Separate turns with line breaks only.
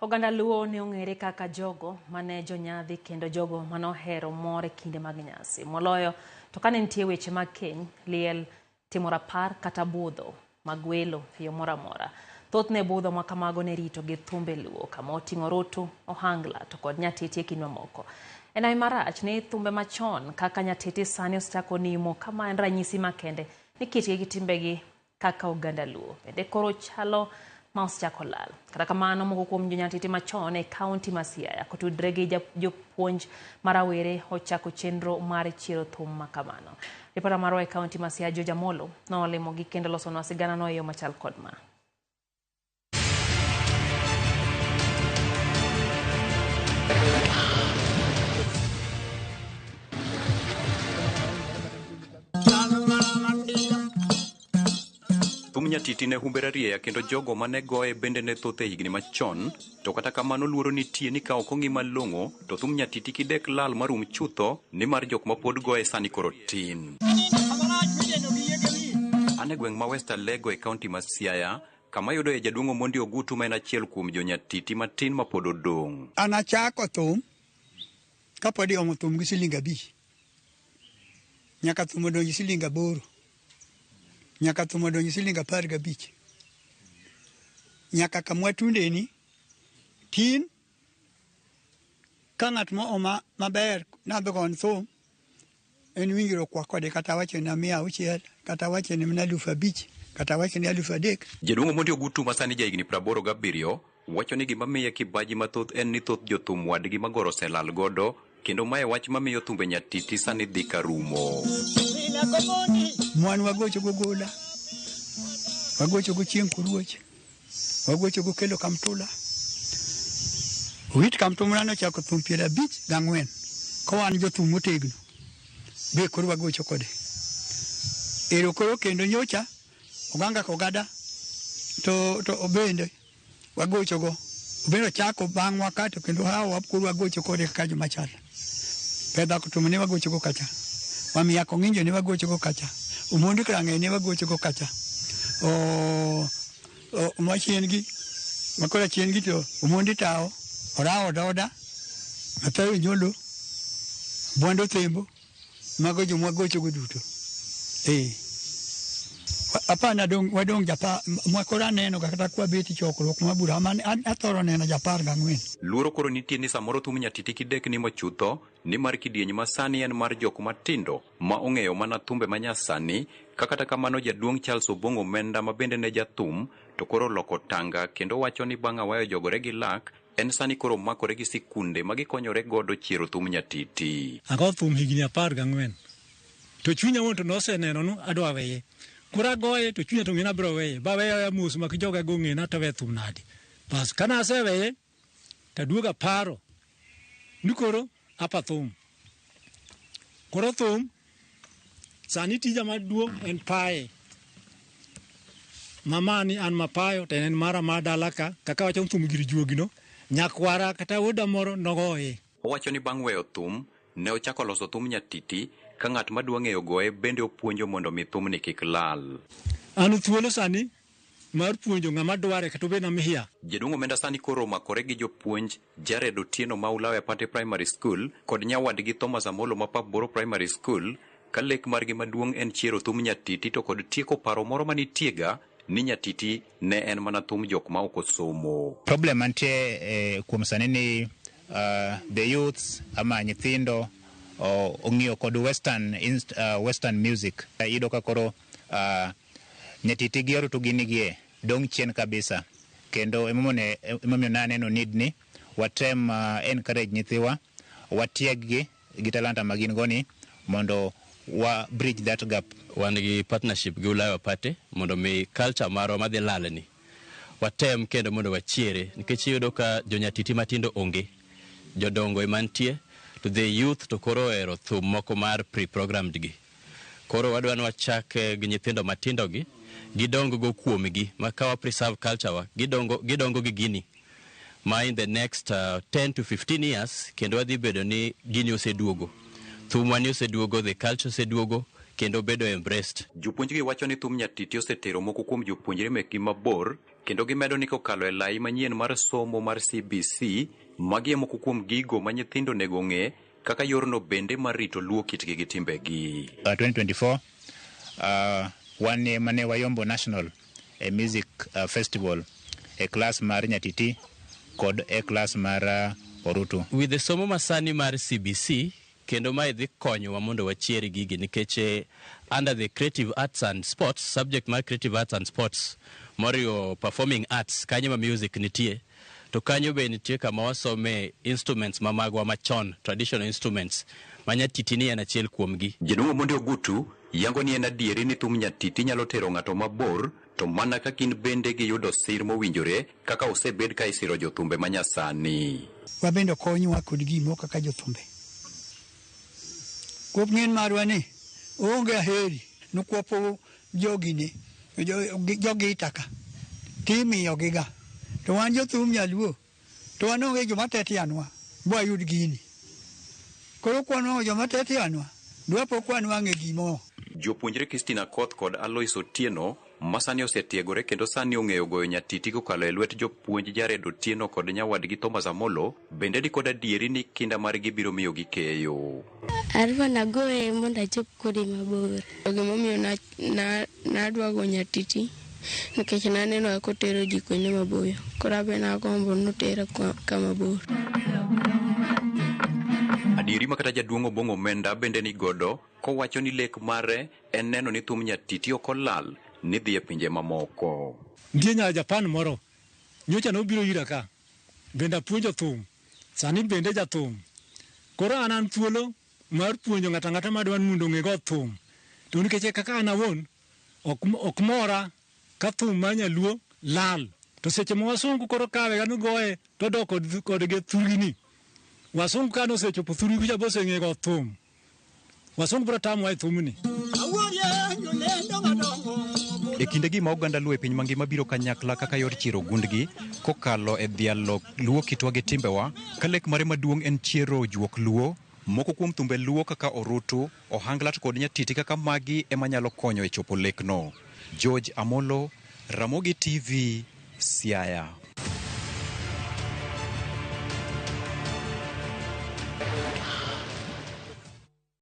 Oganda Luo ne ong'ere kaka jogo mane jonyadhi kendo jogo manohero mor e kinde mag nyasi. Moloyo to kane nitie weche mag keny, liel, timo rapar kata budho mag welo e yo moro amora. Thothne budho ma kamago ne rito gi thumbe Luo kama oting'o orutu, ohangla to kod nyatiti e kind mamoko. En ai marach ni thumbe machon kaka nyatiti sani osechako nimo kama en ranyisi makende ni kitgi gi timbegi kaka oganda Luo. Bende koro chalo ma osechako lal. Kata kamano, moko kuom jonyatiti machon e kaunti ma Siaya kotudre gi jopuonj marawere ochako chenro mar chiero thum makamano. Ripota marwa e kaunti ma Siaya, Joja Molo, nolimogi kendo losonwa siganano e yo machal kod ma.
Thum nyatiti ne humbe rarieya kendo jogo mane goye bende ne thoth e higni machon, to kata kamano luoro nitie ni ka ok ong'i malong'o to thum nyatiti kidek lal marum chutho nimar jok ma pod goye sani koro tin. Ane gweng' ma West Alego e kaunti ma Siaya, kama yudo e jaduong' Omondi Ogutu ma en achiel kuom jonyatiti matin ma pod odong'.
An achako thum kapod iomo thum gi siling 5. Nyaka thum odonji siling 8. Nyaka thum odonji siling 15. Nyaka kamwa tundeni tin ka ng'at mo oma maber nadho gon thum en winjiro kwa kode kata wacho na 600 kata wacho ni 5,000 kata wacho ni 3,000.
Jaduong' Omondi Ogutu ma sani jahigni 87 wacho ni gima miye kibaji mathoth en ni thoth jothum wadgi magoro oselal godo, kendo mae wach mamiyo thumbe nyatiti sani dhi ka rumo.
Mwan wagocho go gola, wagocho go chieng' kuruoch, wagocho go kelo kamtula. Wit kamtula no chako thum 54 kowan jothum motegno be koro wagocho kode. Ero koro kendo nyocha oganga kogada to obende wagocho go obendo chako bang' wakato kendo hawa koro wagocho kode kajo machal. Pedha kutumu ne wagocho go kacha, wamiya kong'injo ne wagocho go kacha, Omondi Krang'e ne wagocho go kacha, machien gi makora chien gi to Omondi Tao, Orawo Doda, Mathayo Nyolo, Bwando Thembo, mago jo wagocho go duto. Apana wadong japa mwakora neno kata kwa beti chokruok mabura man athoro neno 14.
Luoro koro nitie ni samoro thum nyatiti kidek ni mochutho nimar kidieny ma sani en mar jok matindo ma ong'eyo mana thumbe manyasani. Kata kamano, jaduong' Charles Obongo Omenda ma bende ne jathum to koro loko tanga kendo wacho ni bang' awayo jogore gi lak en sani koro makore gi sikunde ma gikonyore godo chiero thum nyatiti.
Ago thum higni 14 to chunya wonto noseneno no adwa weye. Kura goye to chunya to ngina bro weye ba weye ya mus ma kijoga go ngina to we thum nadi bas kana se weye ta duoga paro nikoro apa thum koro thum sani tija maduong' en pae mamani an mapayo to en mara madalaka kaka wacho thum gir juogino nyakwara kata woda moro nogoye.
Owacho ni bang' weyo thum ne ochako loso thum nyatiti ka ng'at madwa ng'eyo goye bende opuonjo mondo mi thumni kik lal.
An thuolo sani mar puonjo ng'ama dware kata bed na mihia.
Jaduong' Omenda sani koro makore gi jopuonj Jared Otieno ma Ulawe Pate Primary School kod nyawadgi Thomas Amolo ma Papboro Primary School ka lek margi maduong' en chiero thum nyatiti to kod tieko paro moro manitiega ni nyatiti ne en mana thum jok ma ok osomo.
Problem mantie kuom sani ni the youths ama nyithindo ong'iyo kod western music. Ido ka koro nyatiti gi orutu ginigie dong' chien kabisa, kendo emomiyo naneno need ni watem encourage nyithiwa watieg gi talanta magin goni mondo wa bridge that gap.
Wan gi partnership gi Ulawe Pate mondo mi culture marwa madhi lalni watem kendo mondo wachiere, nikech iyudo ka jonyatiti matindo onge, jodongo emantie to the youth to koro ero thum moko mar pre-programmed gi. Koro wadwa ni wachak gi nyithindo matindo gi gidongo go kuomgi ma ka wa preserve culture wa gidongo gi gini ma in the next 10 to 15 years kendo wadhi bedo ni gini oseduogo, thum wani oseduogo, the culture oseduogo kendo bedo embraced.
Jopuonjgi wacho ni thum nyatiti osetero moko kuom jopuonjre mekgi mabor kendo gimedo ni kokalo e lai manyien mar somo mar CBC magi moko kuom gigo ma nyithindo nego ng'e kaka yorno bende mar rito luo kitgi gi timbegi.
2024 wan mane wayombo national music festival e class mar Nyatiti kod e class mar Orutu.
With the somo masani mar CBC kendo mae dhi konyowa mondo wachieri gigi nikech under the creative arts and sports subject mar creative arts and sports moriwo performing arts kanyo ma music nitie to kanyo be nitie kama wasome instruments mamagwa machon, traditional instruments ma Nyatiti ni en achiel kuomgi.
Jadongo Monde Ogutu yango ni en adieri ni thum Nyatiti nyalo tero ng'ato mabor to mana ka kin bende giyudo sir mowinjore kaka osebed ka isiro jothumbe manyasani.
Wabendo konyowa kod gimo kaka jothumbe. Kuom ng'en marwa ni onge aheri nukwopo jogini jogi itaka timiyo giga to wan jothum nyaluo to wan onge joma tetianwa bwa yud gini koro kwano joma tetianwa dwapo kwanwa ng'e gimo.
Jopuonjre Christina Koth kod Alois Otieno masani osetiegore kendo sani ong'eyo goyo Nyatiti kokalo e lwet jopuonj Jared Otieno kod nyawadgi Thomas Amolo bende ni kod adieri ni kinda margi biro miyo gi keyo.
Arwa nagoye mondo achop kode mabor. Gimomiyo nadwa go Nyatiti nikech naneno kotero ji kuonde maboyo. Koro abe nagombo notera kama bor.
Adieri ma kata jaduong' Obongo Omenda bende ni godo kowacho ni lek mare en neno ni thum Nyatiti ok olal ni dhi e pinje mamoko.
Nitie nya Japan moro nyocha nobiro ira ka bende apuonjo thum sani bende jathum koro an thuolo mar puonjo ng'ata madwa mondo ng'ego thum to nikech kaka an awuon ok mora ka thum ma nyaluo lal to seche ma wasungu koro kawe ganu goye to dok kod ge thurgini wasungu kano sechopo thuri kucha bose ng'ego thum wasungu bro tamwa e thumni.
E kindegi ma oganda luo e piny mangima biro kanyakla kaka yor chiero gundgi kokalo e dhialo luo kitwa gi timbewa ka lek mare maduong' en chiero juok luo. Moko kuom thumbe luo kaka Orutu, Ohangla kod Nyatiti kaka magi ema nyalo konyo e chopo lekno. George Amolo, Ramogi TV, Siaya.